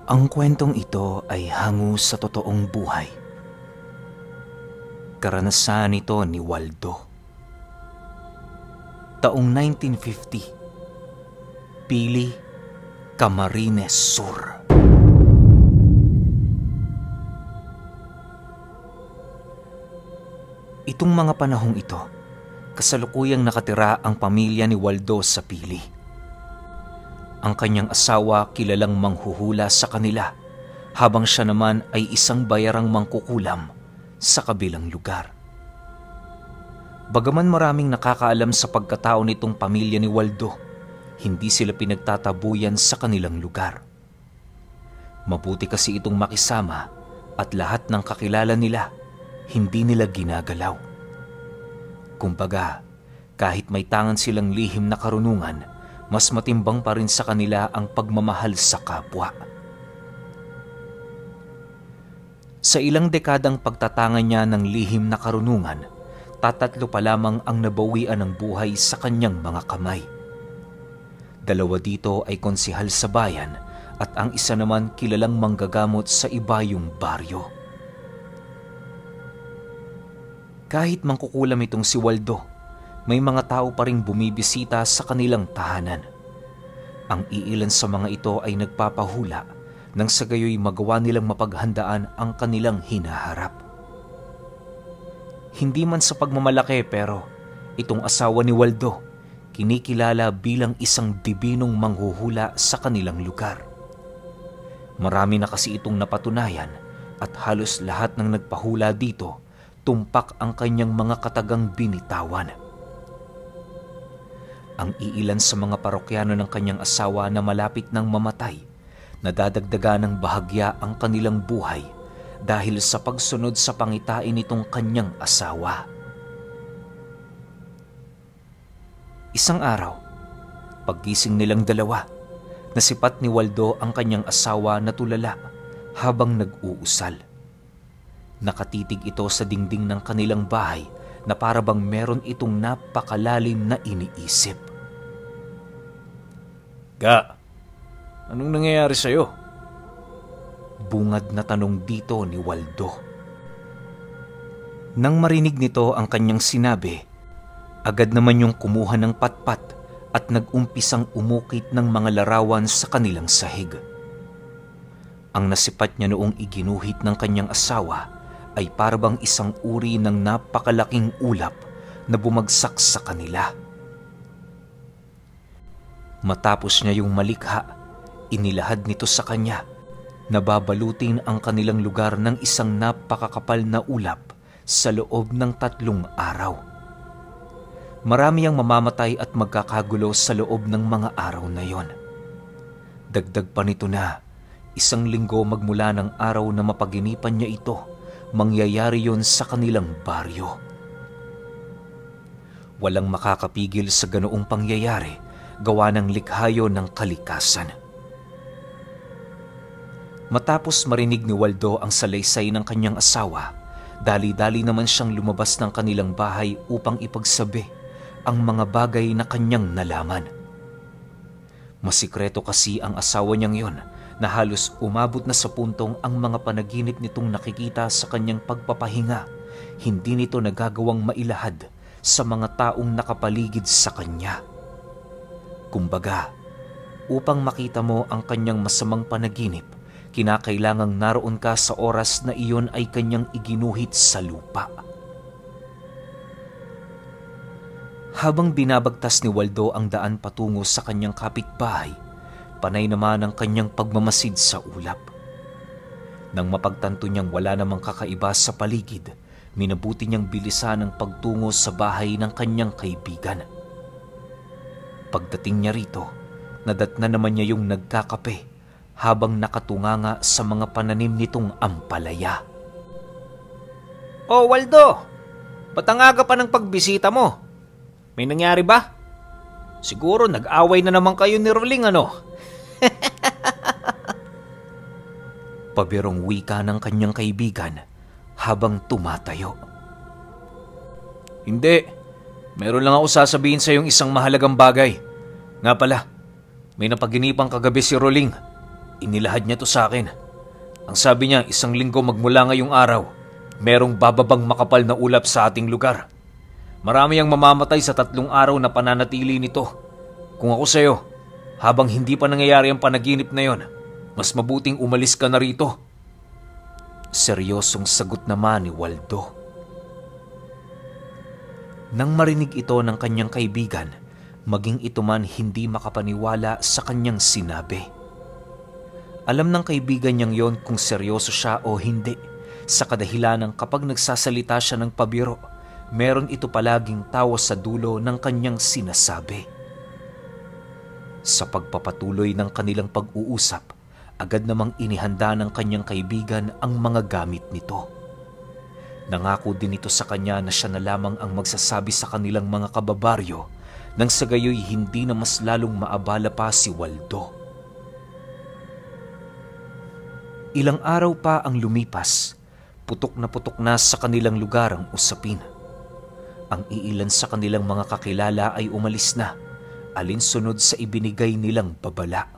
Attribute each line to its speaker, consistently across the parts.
Speaker 1: Ang kwentong ito ay hango sa totoong buhay. Karanasan ito ni Waldo. Taong 1950, Pili, Camarines Sur. Itong mga panahong ito, kasalukuyang nakatira ang pamilya ni Waldo sa Pili. Ang kanyang asawa kilalang manghuhula sa kanila, habang siya naman ay isang bayarang mangkukulam sa kabilang lugar. Bagaman maraming nakakaalam sa pagkatao nitong pamilya ni Waldo, hindi sila pinagtatabuyan sa kanilang lugar. Mabuti kasi itong makisama at lahat ng kakilala nila, hindi nila ginagalaw. Kumbaga, kahit may tangan silang lihim na karunungan, mas matimbang pa rin sa kanila ang pagmamahal sa kapwa. Sa ilang dekadang pagtatangan niya ng lihim na karunungan, tatatlo pa lamang ang nabawian ng buhay sa kanyang mga kamay. Dalawa dito ay konsehal sa bayan at ang isa naman kilalang manggagamot sa ibayong baryo. Kahit mangkukulam itong si Waldo, may mga tao pa ring bumibisita sa kanilang tahanan. Ang iilan sa mga ito ay nagpapahula nang sa gayoy magawa nilang mapaghandaan ang kanilang hinaharap. Hindi man sa pagmamalaki pero itong asawa ni Waldo, kinikilala bilang isang dibinong manghuhula sa kanilang lugar. Marami na kasi itong napatunayan at halos lahat ng nagpahula dito, tumpak ang kanyang mga katagang binitawan. Ang iilan sa mga parokyano ng kanyang asawa na malapit nang mamatay, nadadagdagan ng bahagya ang kanilang buhay dahil sa pagsunod sa pangitain nitong kanyang asawa. Isang araw, paggising nilang dalawa, nasipat ni Waldo ang kanyang asawa na tulala habang nag-uusal. Nakatitig ito sa dingding ng kanilang bahay na para bang meron itong napakalalim na iniisip. "Ga, anong nangyayari sa'yo?" Bungad na tanong dito ni Waldo. Nang marinig nito ang kanyang sinabi, agad naman yung kumuha ng patpat at nag-umpisang umukit ng mga larawan sa kanilang sahig. Ang nasipat niya noong iginuhit ng kanyang asawa ay parabang isang uri ng napakalaking ulap na bumagsak sa kanila. Matapos niya yung malikha, inilahad nito sa kanya na babalutin ang kanilang lugar ng isang napakakapal na ulap sa loob ng 3 araw. Marami ang mamamatay at magkakagulo sa loob ng mga araw na yon. Dagdag pa nito na 1 linggo magmula ng araw na mapaginipan niya ito, mangyayari yon sa kanilang baryo. Walang makakapigil sa ganoong pangyayari, gawa ng likhayo ng kalikasan. Matapos marinig ni Waldo ang salaysay ng kanyang asawa, dali-dali naman siyang lumabas ng kanilang bahay upang ipagsabi ang mga bagay na kanyang nalaman. Masikreto kasi ang asawa niyang yon, na halos umabot na sa puntong ang mga panaginip nitong nakikita sa kanyang pagpapahinga, hindi nito nagagawang mailahad sa mga taong nakapaligid sa kanya. Kumbaga, upang makita mo ang kanyang masamang panaginip, kinakailangang naroon ka sa oras na iyon ay kanyang iginuhit sa lupa. Habang binabagtas ni Waldo ang daan patungo sa kanyang kapitbahay, panay naman ang kanyang pagmamasid sa ulap. Nang mapagtanto niyang wala namang kakaiba sa paligid, minabuti niyang bilisan ang pagtungo sa bahay ng kanyang kaibigan. Pagdating niya rito, nadatna naman niya yung nagkakape habang nakatunganga sa mga pananim nitong ampalaya. "Oh, Waldo! Ba't ang aga pa ng pagbisita mo? May nangyari ba? Siguro nag-away na naman kayo ni Roling, ano?" Pabirong wika ng kanyang kaibigan habang tumatayo. "Hindi. Meron lang ako sasabihin sa yung isang mahalagang bagay. Nga pala, may napaginipang kagabi si Roling. Inilahad niya to sa akin. Ang sabi niya, 1 linggo magmula ngayong araw, merong bababang makapal na ulap sa ating lugar. Marami ang mamamatay sa 3 araw na pananatili nito. Kung ako sa'yo, habang hindi pa nangyayari ang panaginip na yon, mas mabuting umalis ka na rito. Seryosong sagot naman ni Waldo. Nang marinig ito ng kanyang kaibigan, maging ito man hindi makapaniwala sa kanyang sinabi. Alam ng kaibigan niyang yon kung seryoso siya o hindi, sa kadahilanang kapag nagsasalita siya ng pabiro, meron ito palaging tawa sa dulo ng kanyang sinasabi. Sa pagpapatuloy ng kanilang pag-uusap, agad namang inihanda ng kanyang kaibigan ang mga gamit nito. Nangako din ito sa kanya na siya na lamang ang magsasabi sa kanilang mga kababaryo nang sa gayoy hindi na mas lalong maabala pa si Waldo. Ilang araw pa ang lumipas, putok na sa kanilang lugar ang usapin. Ang iilan sa kanilang mga kakilala ay umalis na, alinsunod sa ibinigay nilang babala.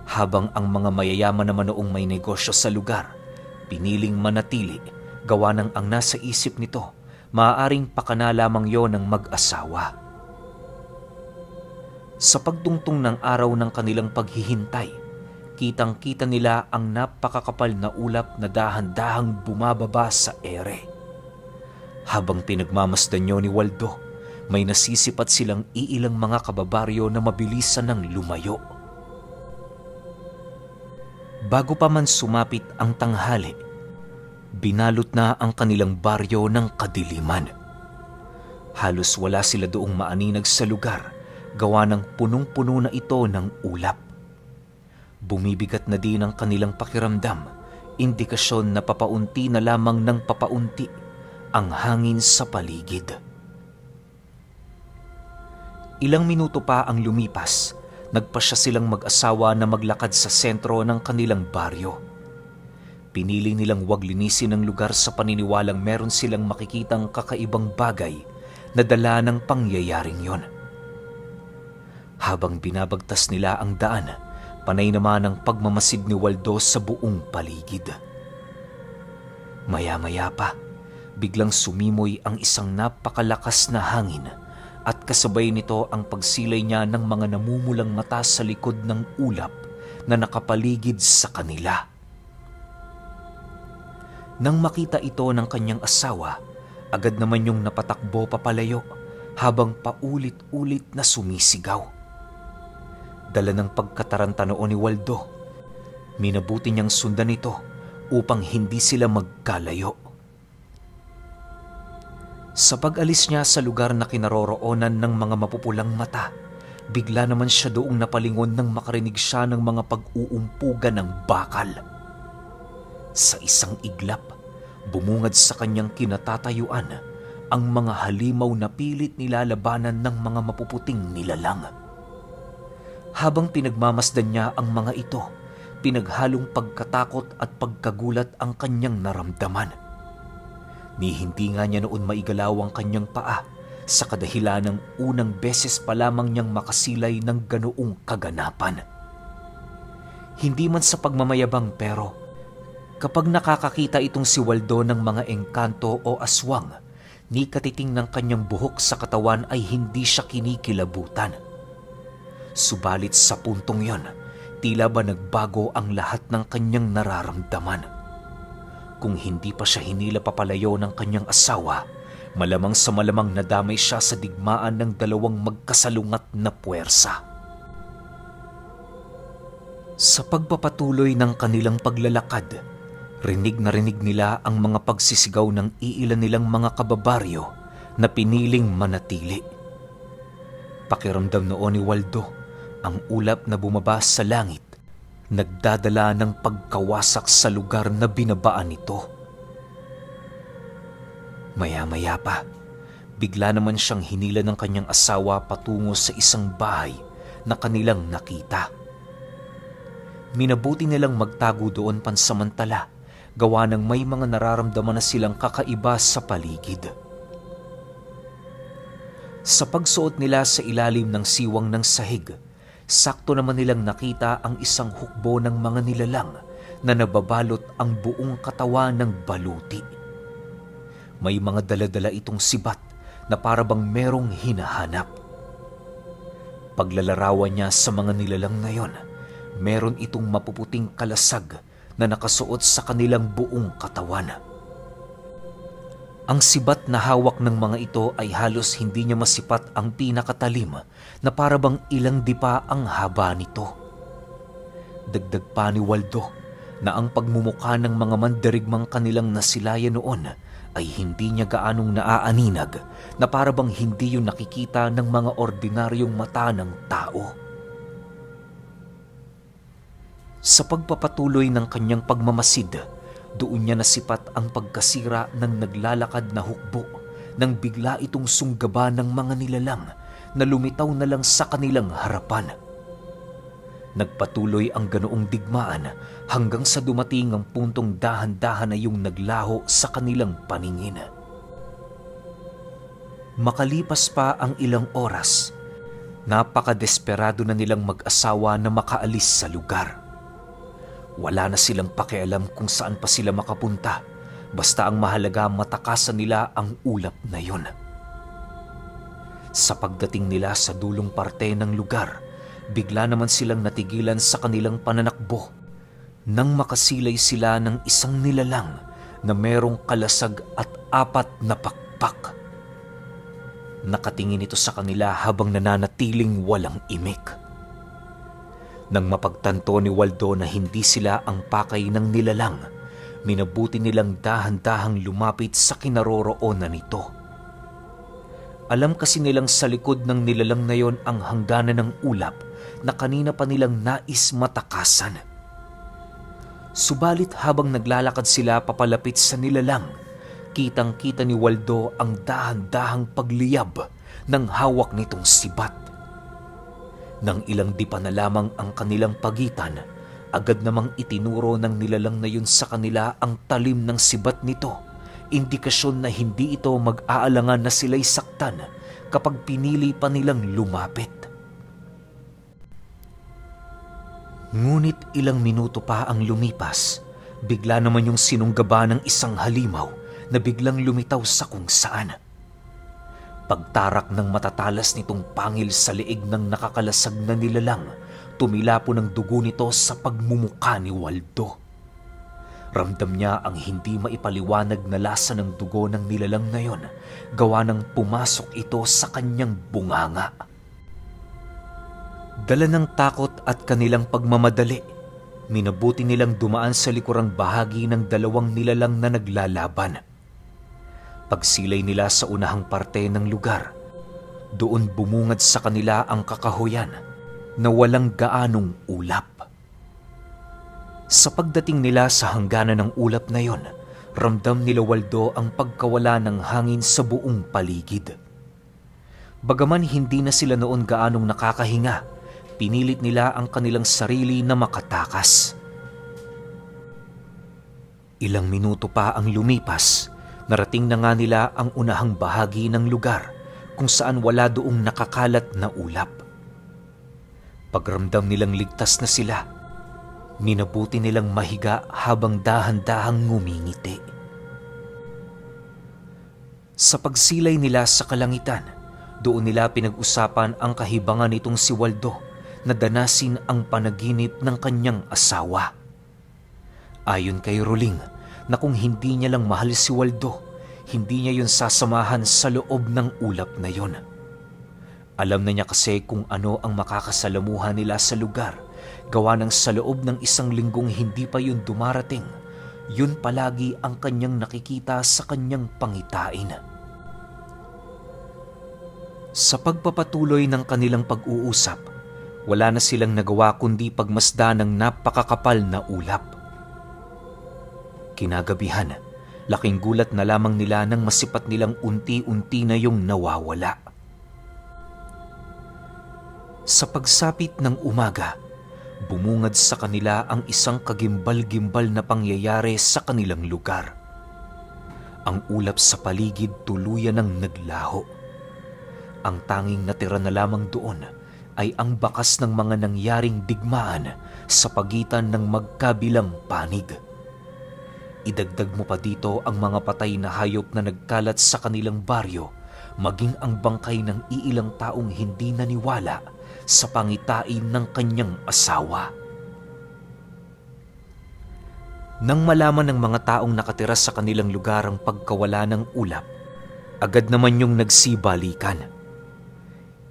Speaker 1: Habang ang mga mayayaman naman noong may negosyo sa lugar, piniling manatili, gawa ng ang nasa isip nito, maaaring pakana lamang yon ng mag-asawa. Sa pagtungtong ng araw ng kanilang paghihintay, kitang-kita nila ang napakakapal na ulap na dahan-dahang bumababa sa ere. Habang pinagmamasdan niyo ni Waldo, may nasisipat silang iilang mga kababaryo na mabilisan ng lumayo. Bago pa man sumapit ang tanghali, binalot na ang kanilang baryo ng kadiliman. Halos wala sila doong maaninag sa lugar, gawa ng punong-puno na ito ng ulap. Bumibigat na din ang kanilang pakiramdam, indikasyon na papaunti na lamang ng papaunti ang hangin sa paligid. Ilang minuto pa ang lumipas, nagpasya silang mag-asawa na maglakad sa sentro ng kanilang baryo. Pinili nilang wag linisin ang lugar sa paniniwalang meron silang makikitang kakaibang bagay na dala ng pangyayaring yon. Habang binabagtas nila ang daan, panay naman ang pagmamasid ni Waldo sa buong paligid. Maya-maya pa, biglang sumimoy ang isang napakalakas na hangin at kasabay nito ang pagsilay niya ng mga namumulang mata sa likod ng ulap na nakapaligid sa kanila. Nang makita ito ng kanyang asawa, agad naman yung napatakbo papalayo habang paulit-ulit na sumisigaw. Dala ng pagkataranta noon ni Waldo, minabuti niyang sundan ito upang hindi sila magkalayo. Sa pag-alis niya sa lugar na kinaroroonan ng mga mapupulang mata, bigla naman siya doong napalingon nang makarinig siya ng mga pag-uumpugan ng bakal. Sa isang iglap, bumungad sa kanyang kinatatayuan ang mga halimaw na pilit nilalabanan ng mga mapuputing nilalang. Habang pinagmamasdan niya ang mga ito, pinaghalong pagkatakot at pagkagulat ang kanyang naramdaman. Ni hindi nga niya noon maigalaw ang kanyang paa sa kadahilan ng unang beses pa lamang niyang makasilay ng ganoong kaganapan. Hindi man sa pagmamayabang pero kapag nakakakita itong si Waldo ng mga engkanto o aswang, ni katiting ng kanyang buhok sa katawan ay hindi siya kinikilabutan. Subalit sa puntong yon, tila ba nagbago ang lahat ng kanyang nararamdaman. Kung hindi pa siya hinila papalayo ng kanyang asawa, malamang sa malamang nadamay siya sa digmaan ng dalawang magkasalungat na puwersa. Sa pagpapatuloy ng kanilang paglalakad, rinig na rinig nila ang mga pagsisigaw ng iilan nilang mga kababaryo na piniling manatili. Pakiramdam noon ni Waldo, ang ulap na bumaba sa langit nagdadala ng pagkawasak sa lugar na binabaan nito. Maya-maya pa, bigla naman siyang hinila ng kanyang asawa patungo sa isang bahay na kanilang nakita. Minabuti nilang magtago doon pansamantala, gawa ng may mga nararamdaman na silang kakaiba sa paligid. Sa pagsuot nila sa ilalim ng siwang ng sahig, sakto naman nilang nakita ang isang hukbo ng mga nilalang na nababalot ang buong katawan ng baluti. May mga daladala itong sibat na parabang merong hinahanap. Paglalarawan niya sa mga nilalang ngayon, meron itong mapuputing kalasag na nakasuot sa kanilang buong katawan. Ang sibat na hawak ng mga ito ay halos hindi niya masipat ang pinakatalim na parabang ilang dipa ang haba nito. Dagdag pa ni Waldo na ang pagmumukha ng mga mandirigmang kanilang nasilayan noon ay hindi niya gaanong naaaninag na parabang hindi yun nakikita ng mga ordinaryong mata ng tao. Sa pagpapatuloy ng kanyang pagmamasid, doon niya nasipat ang pagkasira ng naglalakad na hukbo nang bigla itong sunggaba ng mga nilalang na lumitaw na lang sa kanilang harapan. Nagpatuloy ang ganoong digmaan hanggang sa dumating ang puntong dahan-dahan na yung naglaho sa kanilang paningin. Makalipas pa ang ilang oras, napakadesperado na nilang mag-asawa na makaalis sa lugar. Wala na silang pakialam kung saan pa sila makapunta, basta ang mahalaga matakasan nila ang ulap na yun. Sa pagdating nila sa dulong parte ng lugar, bigla naman silang natigilan sa kanilang pananakbo nang makasilay sila ng isang nilalang na merong kalasag at 4 na pakpak. Nakatingin ito sa kanila habang nananatiling walang imik. Nang mapagtanto ni Waldo na hindi sila ang pakay ng nilalang, minabuti nilang dahan-dahang lumapit sa kinaroroonan nito. Alam kasi nilang sa likod ng nilalang na yon ang hangganan ng ulap na kanina pa nilang nais matakasan. Subalit habang naglalakad sila papalapit sa nilalang, kitang-kita ni Waldo ang dahan-dahang pagliyab ng hawak nitong sibat. Nang ilang dipa na lamang ang kanilang pagitan, agad namang itinuro ng nilalang na yun sa kanila ang talim ng sibat nito, indikasyon na hindi ito mag-aalangan na sila'y saktan kapag pinili pa nilang lumapit. Ngunit ilang minuto pa ang lumipas, bigla naman yung sinunggaba ng isang halimaw na biglang lumitaw sa kung saan. Pagtarak ng matatalas nitong pangil sa leeg ng nakakalasag na nilalang, tumila po ng dugo nito sa pagmumuka ni Waldo. Ramdam niya ang hindi maipaliwanag na lasa ng dugo ng nilalang na yon, gawa ng pumasok ito sa kanyang bunganga. Dala ng takot at kanilang pagmamadali, minabuti nilang dumaan sa likurang bahagi ng 2 nilalang na naglalaban. Pagsilay nila sa unahang parte ng lugar, doon bumungad sa kanila ang kakahuyan na walang gaanong ulap. Sa pagdating nila sa hangganan ng ulap na yon, ramdam nila Waldo ang pagkawala ng hangin sa buong paligid. Bagaman hindi na sila noon gaanong nakakahinga, pinilit nila ang kanilang sarili na makatakas. Ilang minuto pa ang lumipas, narating na nga nila ang unahang bahagi ng lugar kung saan wala doong nakakalat na ulap. Pagramdam nilang ligtas na sila, minabuti nilang mahiga habang dahan-dahang ngumingiti. Sa pagsilay nila sa kalangitan, doon nila pinag-usapan ang kahibangan nitong si Waldo na danasin ang panaginip ng kanyang asawa. Ayon kay Roling, na kung hindi niya lang mahal si Waldo, hindi niya yun sasamahan sa loob ng ulap na yun. Alam na niya kasi kung ano ang makakasalamuhan nila sa lugar, gawa ng sa loob ng 1 linggong hindi pa yun dumarating, yun palagi ang kanyang nakikita sa kanyang pangitain. Sa pagpapatuloy ng kanilang pag-uusap, wala na silang nagawa kundi pagmasdan ng napakakapal na ulap. Kinagabihan, laking gulat na lamang nila nang masipat nilang unti-unti na yung nawawala. Sa pagsapit ng umaga, bumungad sa kanila ang isang kagimbal-gimbal na pangyayari sa kanilang lugar. Ang ulap sa paligid tuluyan ng naglaho. Ang tanging natira na lamang doon ay ang bakas ng mga nangyaring digmaan sa pagitan ng magkabilang panig. Idagdag mo pa dito ang mga patay na hayop na nagkalat sa kanilang baryo, maging ang bangkay ng iilang taong hindi naniwala sa pangitain ng kanyang asawa. Nang malaman ng mga taong nakatira sa kanilang lugar ang pagkawala ng ulap, agad naman yung nagsibalikan.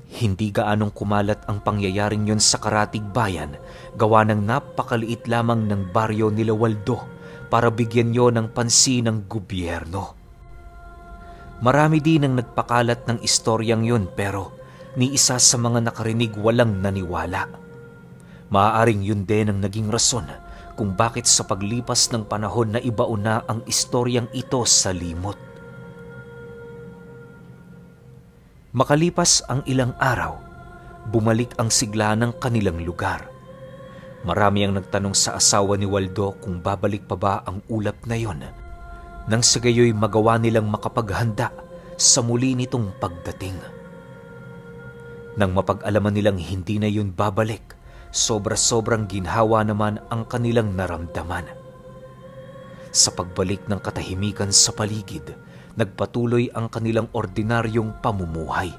Speaker 1: Hindi gaanong kumalat ang pangyayaring yon sa karatig bayan, gawa ng napakaliit lamang ng baryo nila Waldo para bigyan yon ng pansin ng gobyerno. Marami din ang nagpakalat ng istoryang yon pero ni isa sa mga nakarinig walang naniwala. Maaaring yun din ang naging rason kung bakit sa paglipas ng panahon na ibaon na ang istoryang ito sa limot. Makalipas ang ilang araw, bumalik ang sigla ng kanilang lugar. Marami ang nagtanong sa asawa ni Waldo kung babalik pa ba ang ulap na yon, nang sa gayoy magawa nilang makapaghanda sa muli nitong pagdating. Nang mapag-alaman nilang hindi na yun babalik, sobra-sobrang ginhawa naman ang kanilang naramdaman. Sa pagbalik ng katahimikan sa paligid, nagpatuloy ang kanilang ordinaryong pamumuhay.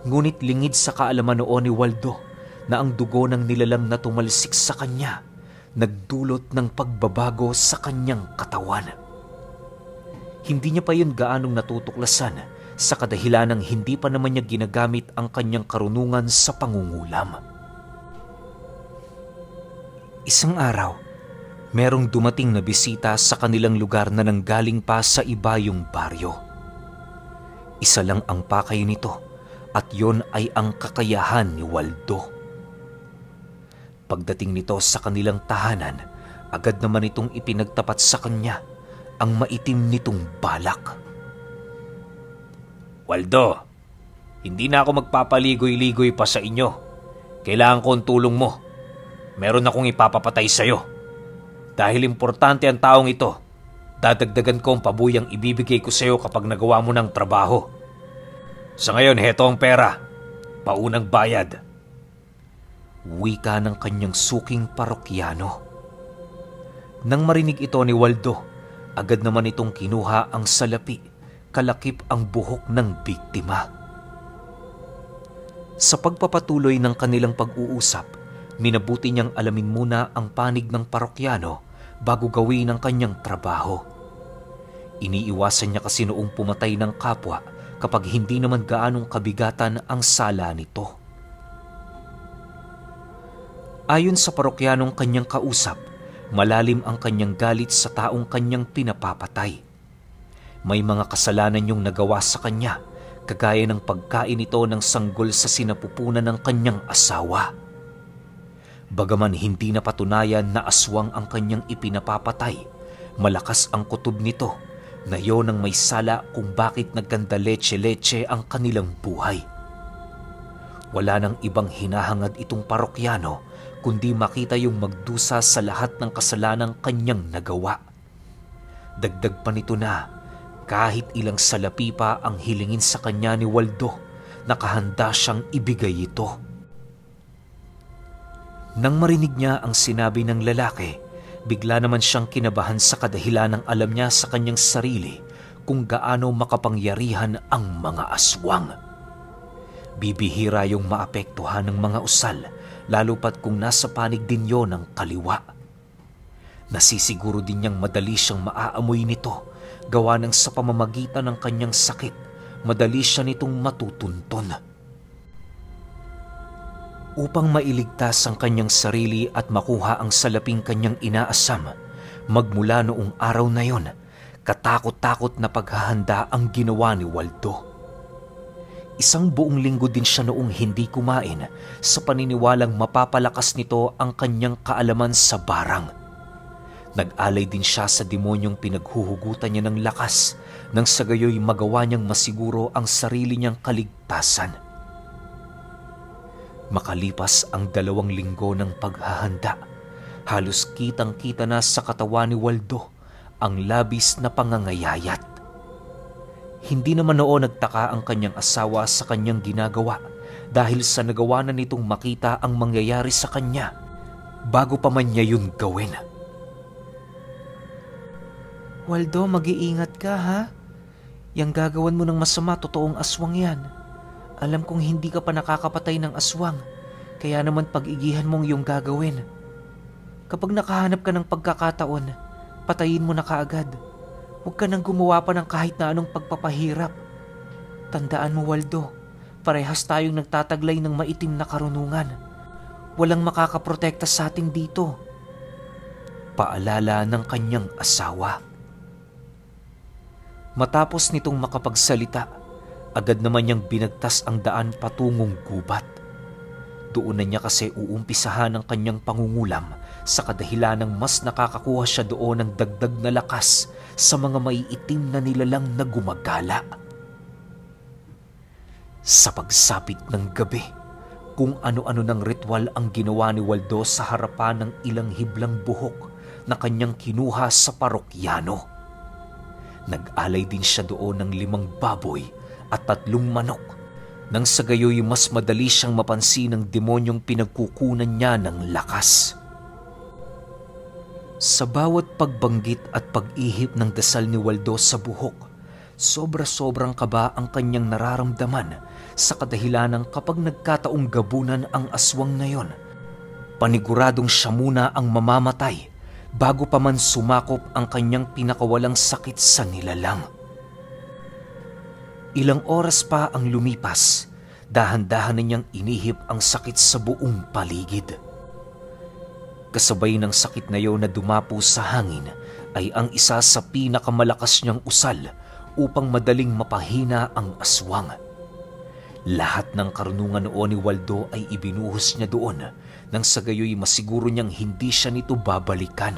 Speaker 1: Ngunit lingid sa kaalaman noon ni Waldo na ang dugo ng nilalang na tumalsik sa kanya nagdulot ng pagbabago sa kanyang katawan. Hindi niya pa yun gaanong natutuklasan sa kadahilanang hindi pa naman niya ginagamit ang kanyang karunungan sa pangungulam. Isang araw, merong dumating na bisita sa kanilang lugar na nanggaling pa sa ibayong baryo. Isa lang ang pakay nito at yon ay ang kakayahan ni Waldo. Pagdating nito sa kanilang tahanan, agad naman itong ipinagtapat sa kanya ang maitim nitong balak. Waldo, hindi na ako magpapaligoy-ligoy pa sa inyo. Kailangan ko ang tulong mo. Meron akong ipapapatay sa'yo. Dahil importante ang taong ito, dadagdagan ko ang pabuyang ibibigay ko sa'yo kapag nagawa mo ng trabaho. Sa ngayon, heto ang pera. Paunang bayad. Wika ng kanyang suking parokyano. Nang marinig ito ni Waldo, agad naman itong kinuha ang salapi, kalakip ang buhok ng biktima. Sa pagpapatuloy ng kanilang pag-uusap, minabuti niyang alamin muna ang panig ng parokyano bago gawin ang kanyang trabaho. Iniiwasan niya kasi noong pumatay ng kapwa kapag hindi naman gaanong kabigatan ang sala nito. Ayon sa parokyanong kanyang kausap, malalim ang kanyang galit sa taong kanyang pinapapatay. May mga kasalanan niyong nagawa sa kanya, kagaya ng pagkain ito ng sanggol sa sinapupunan ng kanyang asawa. Bagaman hindi napatunayan na aswang ang kanyang ipinapapatay, malakas ang kutob nito na yon ang may sala kung bakit nagkanda leche-leche ang kanilang buhay. Wala nang ibang hinahangad itong parokyano kundi makita yung magdusa sa lahat ng kasalanang kanyang nagawa. Dagdag pa nito na kahit ilang salapi pa ang hilingin sa kanya ni Waldo, nakahanda siyang ibigay ito. Nang marinig niya ang sinabi ng lalaki, bigla naman siyang kinabahan sa kadahilanang alam niya sa kanyang sarili kung gaano makapangyarihan ang mga aswang. Bibihira yung maapektuhan ng mga usal, lalo pat kung nasa panig din yon ng kaliwa. Nasisiguro din niyang madali siyang maaamoy nito, gawa ng sa pamamagitan ng kanyang sakit, madali siya nitong matutunton. Upang mailigtas ang kanyang sarili at makuha ang salaping kanyang inaasam, magmula noong araw na yon, katakot-takot na paghahanda ang ginawa ni Waldo. Isang buong linggo din siya noong hindi kumain sa paniniwalang mapapalakas nito ang kanyang kaalaman sa barang. Nag-alay din siya sa demonyong pinaghuhugutan niya ng lakas nang sa gayoy magawa niyang masiguro ang sarili niyang kaligtasan. Makalipas ang 2 linggo ng paghahanda, halos kitang-kita na sa katawan ni Waldo ang labis na pangangayayat. Hindi naman noon nagtaka ang kanyang asawa sa kanyang ginagawa dahil sa nagawa na nitong makita ang mangyayari sa kanya bago pa man niya yun gawin.
Speaker 2: Waldo, mag-iingat ka ha? Yang gagawan mo ng masama, totoong aswang yan. Alam kong hindi ka pa nakakapatay ng aswang, kaya naman pag-igihan mong yung gagawin. Kapag nakahanap ka ng pagkakataon, patayin mo na kaagad. Huwag ka nang gumawa pa ng kahit na anong pagpapahirap. Tandaan mo, Waldo, parehas tayong nagtataglay ng maitim na karunungan. Walang makakaprotekta sa atin dito.
Speaker 1: Paalala ng kanyang asawa. Matapos nitong makapagsalita, agad naman niyang binagtas ang daan patungong gubat. Doon na niya kasi uumpisahan ang kanyang pangungulam sa kadahilan ng mas nakakakuha siya doon ng dagdag na lakas sa mga maiitim na nilalang na gumagala. Sa pagsapit ng gabi, kung ano-ano ng ritual ang ginawa ni Waldo sa harapan ng ilang hiblang buhok na kanyang kinuha sa parokyano. Nag-alay din siya doon ng 5 baboy at 3 manok, nang sa gayoy mas madali siyang mapansin ng demonyong pinagkukunan niya ng lakas. Sa bawat pagbanggit at pag-ihip ng dasal ni Waldo sa buhok, sobra-sobrang kaba ang kanyang nararamdaman sa kadahilanang kapag nagkataong gabunan ang aswang na yon, paniguradong siya muna ang mamamatay bago pa man sumakop ang kanyang pinakawalang sakit sa nilalang. Ilang oras pa ang lumipas, dahan-dahan na niyang inihip ang sakit sa buong paligid. Kasabay ng sakit na yon na dumapo sa hangin ay ang isa sa pinakamalakas niyang usal upang madaling mapahina ang aswang. Lahat ng karunungan noon ni Waldo ay ibinuhos niya doon nang sa gayoy masiguro niyang hindi siya nito babalikan.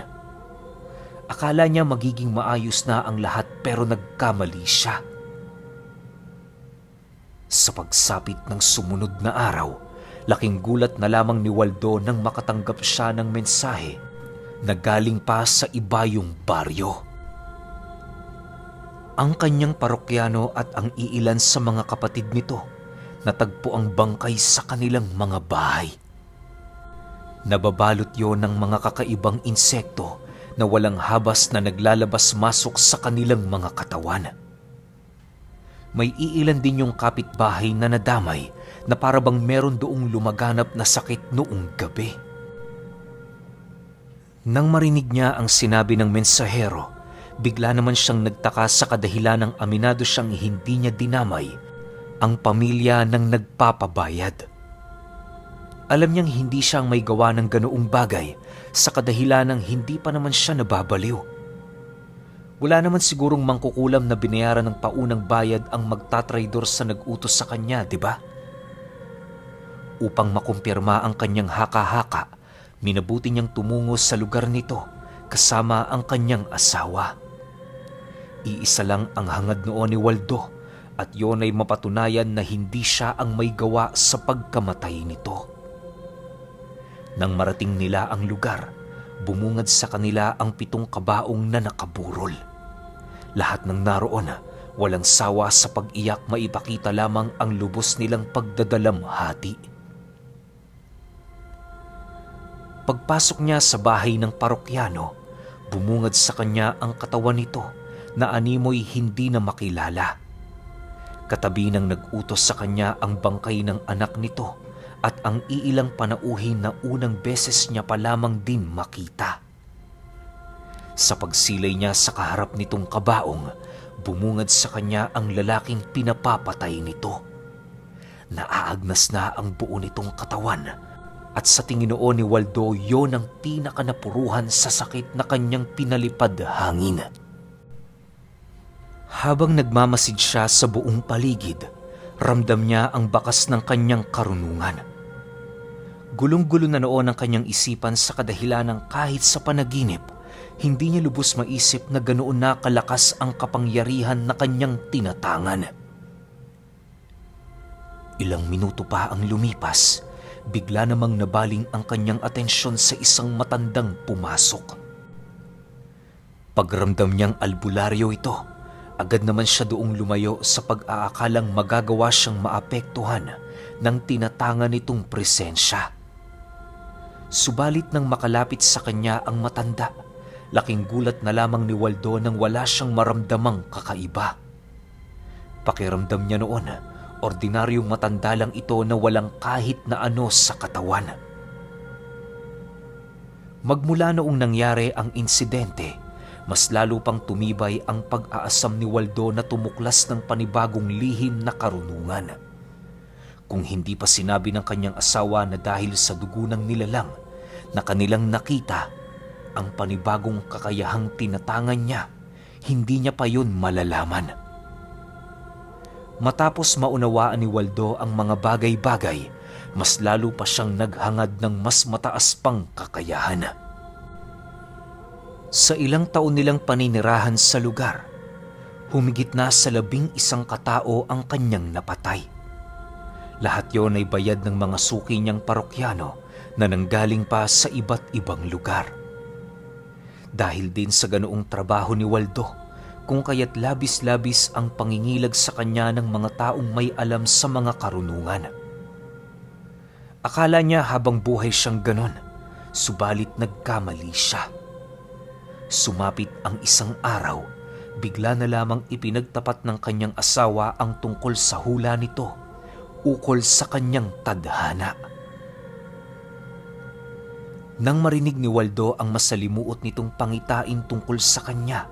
Speaker 1: Akala niya magiging maayos na ang lahat pero nagkamali siya. Sa pagsapit ng sumunod na araw, laking gulat na lamang ni Waldo nang makatanggap siya ng mensahe na galing pa sa ibayong baryo. Ang kanyang parokyano at ang iilan sa mga kapatid nito natagpo ang bangkay sa kanilang mga bahay. Nababalot yon ng mga kakaibang insekto na walang habas na naglalabas-masok sa kanilang mga katawan. May iilan din yung kapitbahay na nadamay na parabang meron doong lumaganap na sakit noong gabi. Nang marinig niya ang sinabi ng mensahero, bigla naman siyang nagtaka sa kadahilan ng aminado siyang hindi niya dinamay ang pamilya ng nagpapabayad. Alam niyang hindi siya ang may gawa ng ganoong bagay sa kadahilan ng hindi pa naman siya nababaliw. Wala naman sigurong mangkukulam na binayaran ng paunang bayad ang magtatraidor sa nag-utos sa kanya, di ba? Upang makumpirma ang kanyang haka-haka, minabuti niyang tumungo sa lugar nito kasama ang kanyang asawa. Iisa lang ang hangad noon ni Waldo at yon ay mapatunayan na hindi siya ang may gawa sa pagkamatay nito. Nang marating nila ang lugar, bumungad sa kanila ang 7 kabaong na nakaburol. Lahat ng naroon, walang sawa sa pag-iyak, maipakita lamang ang lubos nilang pagdadalamhati. Pagpasok niya sa bahay ng parokyano, bumungad sa kanya ang katawan nito na animoy hindi na makilala. Katabi ng nag-utos sa kanya ang bangkay ng anak nito at ang iilang panauhin na unang beses niya pa lamang din makita. Sa pagsilay niya sa kaharap nitong kabaong, bumungad sa kanya ang lalaking pinapapatay nito. Naaagnas na ang buo nitong katawan at sa tingin noon ni Waldo yon ang pinakanapuruhan sa sakit na kanyang pinalipad hangin. Habang nagmamasid siya sa buong paligid, ramdam niya ang bakas ng kanyang karunungan. Gulong-gulo na noon ang kanyang isipan sa kadahilan ng kahit sa panaginip, hindi niya lubos maisip na ganoon na kalakas ang kapangyarihan na kanyang tinatangan. Ilang minuto pa ang lumipas, bigla namang nabaling ang kanyang atensyon sa isang matandang pumasok. Pagramdam niyang albularyo ito, agad naman siya doong lumayo sa pag-aakalang magagawa siyang maapektuhan ng tinatanga nitong presensya. Subalit nang makalapit sa kanya ang matanda, laking gulat na lamang ni Waldo nang wala siyang maramdamang kakaiba. Pakiramdam niya noon, ordinaryong matanda lang ito na walang kahit na ano sa katawan. Magmula noong nangyari ang insidente, mas lalo pang tumibay ang pag-aasam ni Waldo na tumuklas ng panibagong lihim na karunungan. Kung hindi pa sinabi ng kanyang asawa na dahil sa dugo ng nilalang na kanilang nakita, ang panibagong kakayahang tinatangan niya, hindi niya pa yun malalaman. Matapos maunawaan ni Waldo ang mga bagay-bagay, mas lalo pa siyang naghangad ng mas mataas pang kakayahan. Sa ilang taon nilang paninirahan sa lugar, humigit na sa 11 katao ang kanyang napatay. Lahat yon ay bayad ng mga suki niyang parokyano na nanggaling pa sa iba't ibang lugar. Dahil din sa ganoong trabaho ni Waldo, kung kaya't labis-labis ang pangingilag sa kanya ng mga taong may alam sa mga karunungan. Akala niya habang buhay siyang ganon, subalit nagkamali siya. Sumapit ang isang araw, bigla na lamang ipinagtapat ng kanyang asawa ang tungkol sa hula nito, ukol sa kanyang tadhana. Nang marinig ni Waldo ang masalimuot nitong pangitain tungkol sa kanya,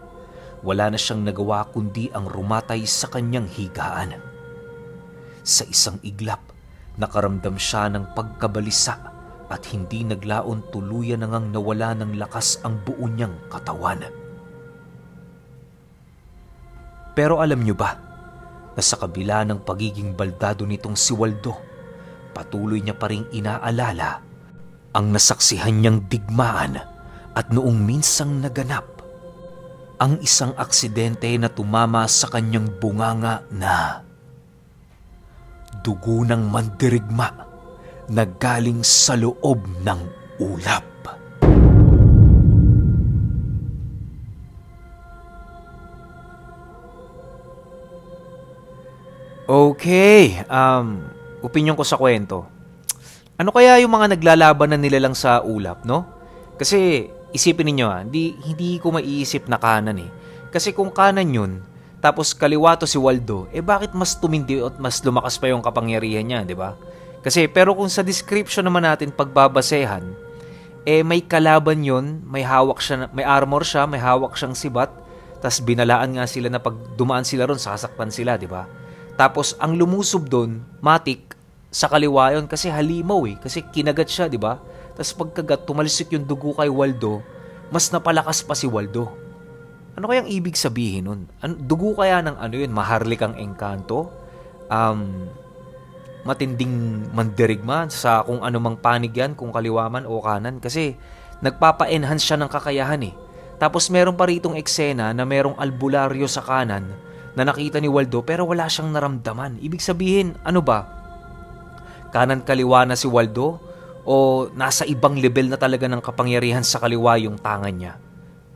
Speaker 1: wala na siyang nagawa kundi ang rumatay sa kanyang higaan. Sa isang iglap, nakaramdam siya ng pagkabalisa at hindi naglaon tuluyan na ngang nawala ng lakas ang buo niyang katawan. Pero alam niyo ba na sa kabila ng pagiging baldado nitong si Waldo, patuloy niya pa ring inaalala ang nasaksihan niyang digmaan at noong minsang naganap ang isang aksidente na tumama sa kanyang bunganga na dugo ng mandirigma na galing sa loob ng ulap.
Speaker 2: Okay, opinyon ko sa kwento. Ano kaya yung mga naglalaban na nila lang sa ulap, no? Kasi isipin niyo hindi ko maiisip na kanan eh. Kasi kung kanan yun, tapos kaliwa to si Waldo, bakit mas tumindi at mas lumakas pa yung kapangyarihan niya, di ba? Kasi pero kung sa description naman natin pagbabasehan, may kalaban yun, may hawak siya, may armor siya, may hawak siyang sibat, tas binalaan nga sila na pag dumaan sila ron, sasaktan sila, di ba? Tapos ang lumusob doon, matik, sa kaliwa yun kasi halimaw kasi kinagat siya, di ba? Tapos pagkagat, tumalisik yung dugo kay Waldo, mas napalakas pa si Waldo. Ano kayang ibig sabihin nun? Dugo kaya ng yun, maharlikang engkanto? Matinding mandirigma sa kung anumang panig yan, kung kaliwa man o kanan? Kasi nagpapa-enhance siya ng kakayahan Tapos meron pa ritong eksena na merong albularyo sa kanan na nakita ni Waldo pero wala siyang naramdaman. Ibig sabihin, ano ba? Kanan kaliwa na si Waldo o nasa ibang level na talaga ng kapangyarihan sa kaliwa yung tangan niya?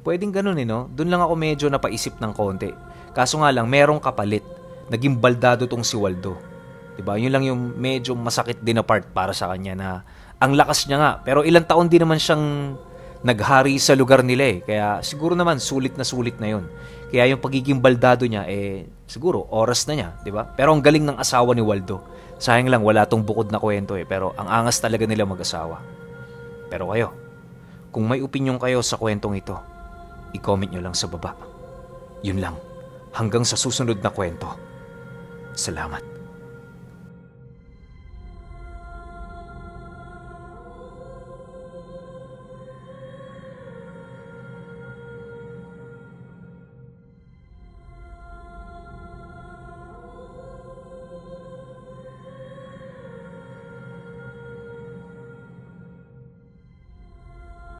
Speaker 2: Pwedeng ganun no? Doon lang ako medyo napaisip ng konti. Kaso nga lang, merong kapalit. Naging baldado tong si Waldo. Diba? Yun lang yung medyo masakit din na part para sa kanya na ang lakas niya nga. Pero ilang taon din naman siyang naghari sa lugar nila Kaya siguro naman sulit na yun. Kaya yung pagiging baldado niya siguro oras na niya, di ba? Pero ang galing ng asawa ni Waldo. Sayang lang wala tong bukod na kwento pero ang angas talaga nila mag-asawa. Pero kayo, kung may opinyon kayo sa kwentong ito, i-comment nyo lang sa baba. Yun lang. Hanggang sa susunod na kwento. Salamat.